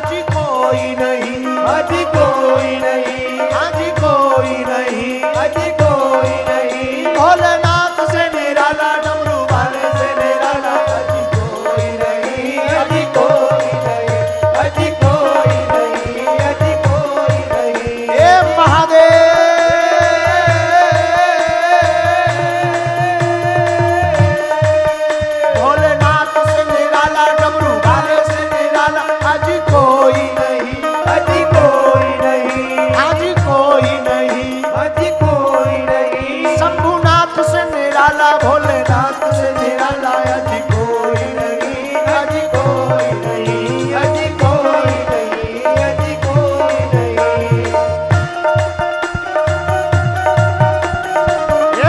अजी कोई नहीं, अजी कोई नहीं, अजी कोई नहीं, अजी कोई नहीं। भोलेनाथ से निराला, डमरू वाले से निराला, अजी कोई नहीं, अजी कोई नहीं, अजी कोई नहीं, अजी कोई नहीं। हे महादेव भोलेनाथ से निराला, डमरू वाले से निराला, अजी कोई नहीं, अजी कोई नहीं, अजी कोई नहीं, अजी कोई नहीं। शंभुनाथ से निराला, भोलेनाथ से निराला, अजी कोई नहीं, अजी कोई नहीं, अजी कोई नहीं, अजी कोई नहीं।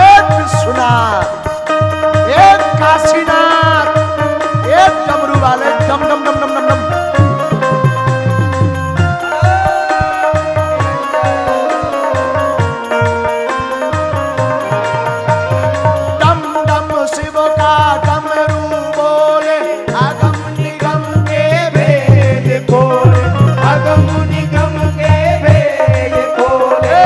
एक विश्वनाथ, एक काशीनाथ, एक डमरू वाले, डम डम डम डम डम डम। डम डम शिव का डमरू बोले, अगम निगम के भेद खोले, अगम निगम के भेद खोले।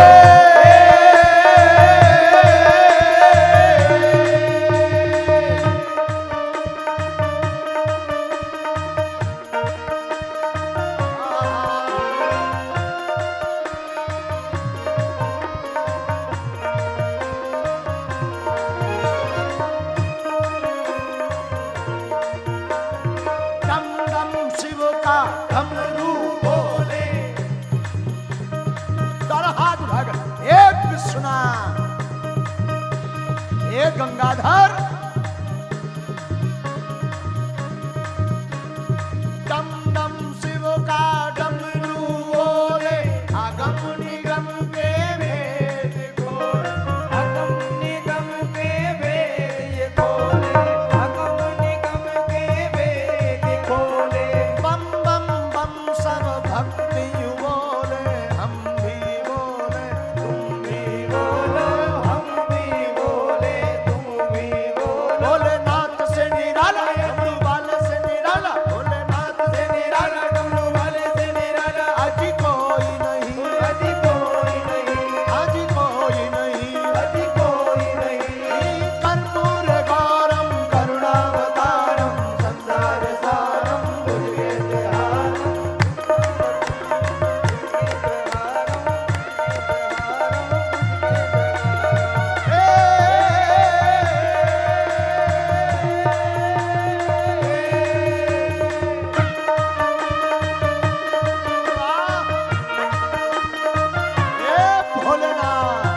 डम डम शिव का डमरू बोले, तारा हाथ उठाकर एक विश्वनाथ, एक गंगाधर। डम डम शिव का डमरू बोले, अगम निगम के भेद खोले, अगम निगम के भेद खोले, अगम निगम के भेद खोले। बम बम बम सब भक्ति बोले, हम भी बोले, तुम भी बोलो, हम भी बोले, तुम भी बोलो। भोलेनाथ से निराला, डमरू वाले से निराला, भोलेनाथ से निराला, डमरू वाले से निराला, अजी कोई नहीं, अजी कोई नहीं, अजी कोई नहीं, अजी कोई नहीं। कर्पूर गौरम करुणावतारम, संसार सारम, भुजगेन्द्रहारम, भोलेनाथ।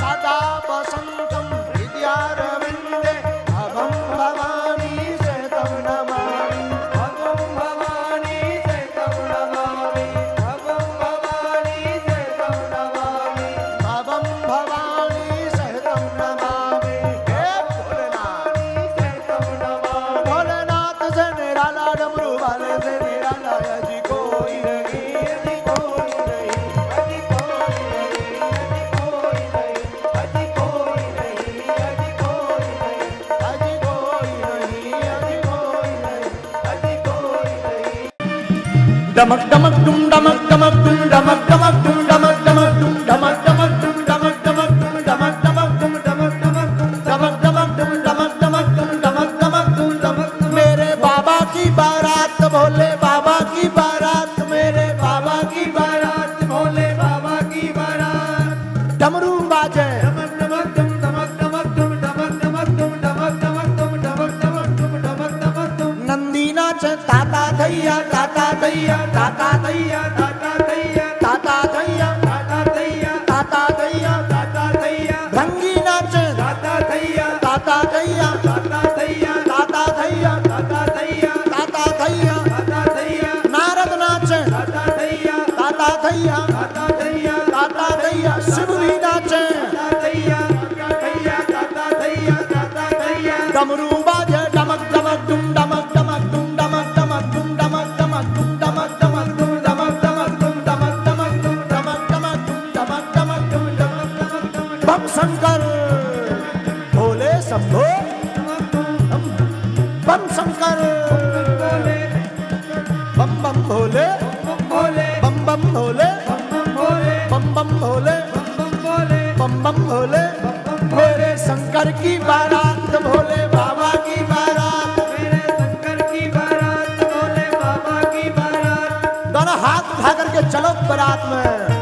सदा वसन्तं हृदयारविन्दे, अहं भवानी सहितं नमामि, अहं भवानी सहितं नमामि, अहं भवानी सहितं नमामि, अहं भवानी सहितं नमामि। हे भोलेनाथ सहितं नमामि। भोलेनाथ से निराला, डमरू वाले से निराला, अजी कोई नहीं, अजी कोई नहीं, अजी कोई नहीं, अजी कोई नहीं, अजी कोई नहीं, अजी कोई नहीं, अजी कोई नहीं, अजी कोई नहीं, अजी कोई नहीं। डमक डमक डुम डमक डमक डुम डमक डमक डुम डमक डमक डुम डमक डमक डुम डमक डमक डुम डमक डमक डुम डमक डमक डुम डमक डमक डुम डमक डमक डुम डमक डमक डुम डमक। मेरे बाबा की बारात, भोले बाबा की बारात, मेरे बाबा की बारात, भोले बाबा की बारात। डमरू बाजे, डमक डमक डुम डमक डमक डुम डमक डमक डुम डमक डमक डुम डमक डमक डुम डमक डमक डुम। नंदी नाचे, ताता थैया, ताता थैया, ताता थैया, ताता थैया, ताता थैया, ताता थैया, ताता थैया, ताता थैया। भंगी नाचे, ताता थैया, ताता थैया, ताता थैया, ताता थैया, ताता थैया, ताता थैया, ताता थैया। नारद नाचे, ताता थैया, ताता थैया, ताता थैया, ताता थैया। शिव भी नाचे, ताता थैया, ताता थैया, ताता थैया, ताता थैया। डमरू बाजे, डमक डमक डुम डमक डमक डुम डमक डमक डुम डमक डमक डुम डमक डमक डुम डमक डमक बम शंकर भोले शंभो, बम शंकर बम बम भोले, बम बम भोले, बम बम भोले, बम बम भोले, मेरे शंकर की बारात भोले बाबा की बारात, मेरे शंकर की बारात भोले बाबा की बारात। दोनों हाथ उठा करके चलो बारात में।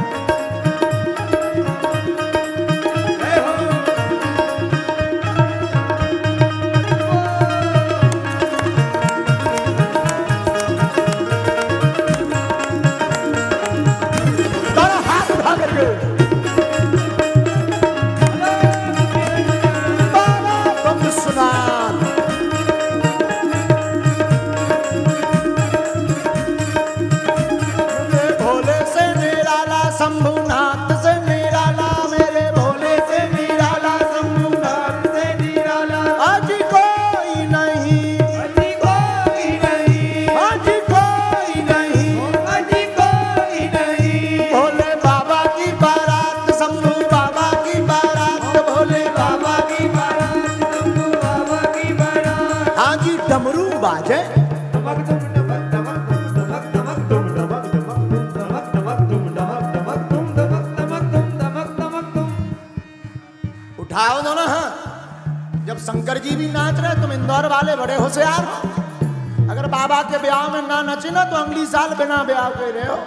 शंभुनाथ से निराला, मेरे भोले से निराला, शंभुनाथ से निराला। आज कोई नहीं, आज कोई नहीं, आज कोई नहीं, आज कोई नहीं। भोले बाबा की बारात, शंभु बाबा की बारात, भोले बाबा की बारात, शंभू बाबा की बारात। आज डमरू बाजे, धमक धुम धमक धमक धमक धमक धुम धमक धमक धमक धुम धमक धमक धुम धमक धमक धुम धमक धमक धुम। उठाओ दोनों हाथ। जब शंकर जी भी नाच रहे, तुम इंदौर वाले बड़े होशियार हो। अगर बाबा के ब्याह में ना नचे ना तो अगली साल बिना ब्याह के रहे हो।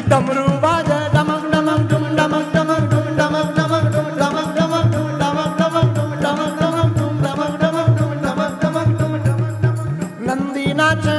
डमरू बाजे डमक डमक डुम डमक डमक डुम डमक डमक डुम डमक डमक डुम डमक डमक डुम डमक डमक डुम डमक डमक डुम डमक डमक डुम डमक। नंदी नाचे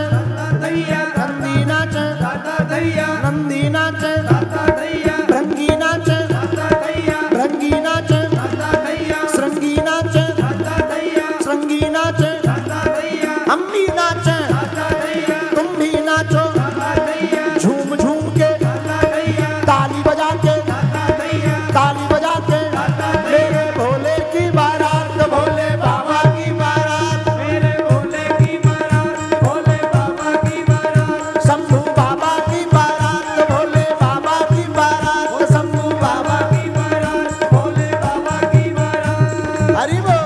दैया नंदी नाचे दादा दैया, नंदी नाचे दादा दैया, भृंगी नाचे दादा दैया, भृंगी नाचे दादा दैया, श्रृंगी नाचे दादा दैया, श्रृंगी नाचे दादा दैया, हम भी नाचे दादा दैया, तुम भी नाचो दादा दैया, झूम झूम के दादा दैया, ताली बजा के दादा दैया, ताली बजा के दादा दैया। मेरे भोले की बारात भोले बाबा की बारात मेरे भोले की बारात भोले बाबा की बारात। शंभू बाबा की बारात भोले बाबा की बारात शंभू बाबा की बारात भोले बाबा की बारात। हरि बोल।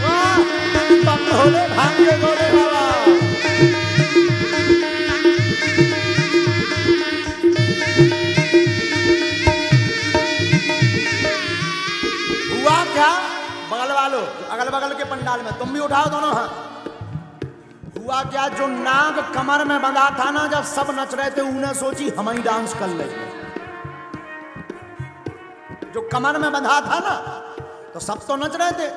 वाह, बम भोले भांगे भोले बाबा। हुआ क्या बगल वालों, अगल बगल के पंडाल में तुम भी उठाओ दोनों हाथ। हुआ क्या, जो नाग कमर में बंधा था ना, जब सब नच रहे थे उन्हें सोची हम ही डांस कर ले। जो कमर में बंधा था ना तो सब तो नच रहे थे,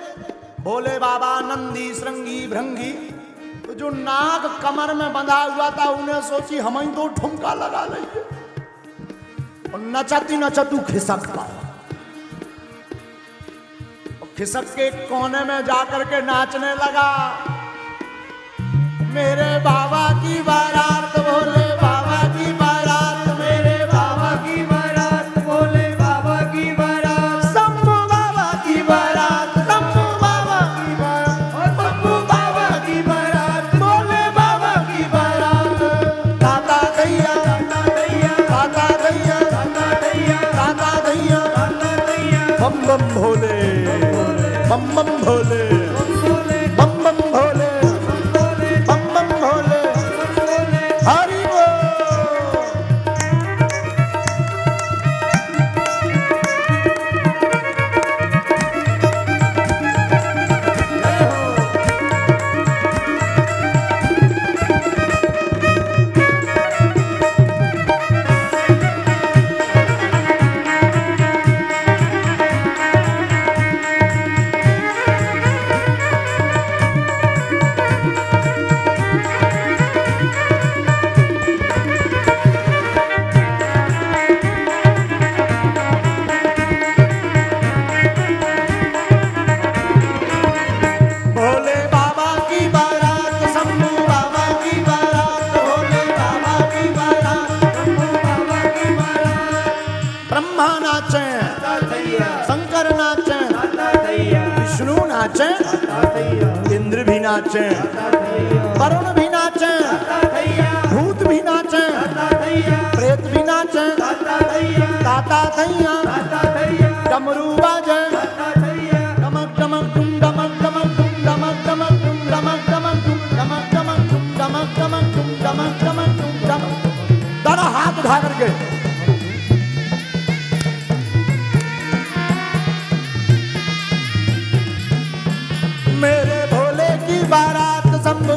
भोले बाबा नंदी श्रृंगी भृंगी। तो जो नाग कमर में बंधा हुआ था उन्हें सोची हम ही तो ठुमका लगा लेंगे। और नचती नचतू खिसक पाया, खिसक के कोने में जाकर के नाचने लगा। मेरे बाबा की बारात भोले बाबा की बारात, मेरे बाबा की बारात भोले बाबा की बारात, शंभू बाबा की बारात, शंभू बाबा की बारात, शंभू बाबा की बारात, भोले बाबा की बारात। दादा दैया दादा दैया, दादा दैया दादा दैया, दादा दैया, दादा दैया। बम बम भोले बम बम भोले भोले बम बम भोले भोले बम बम भोले भोले। हरि बोल। नाचे, इंद्र भी नाचे, वरुण भी नाचे, भूत भी नाचे, प्रेत भी नाचे, ताता थैया डमरू बाजे, डमक डमक डुम डमक डमक डुम डमक डमक डुम डमक डमक डुम डमक डमक डुम डमक डमक डुम डमक डमक डुम डमक। दोनों हाथ उठा करके मेरे भोले की बारात शंभू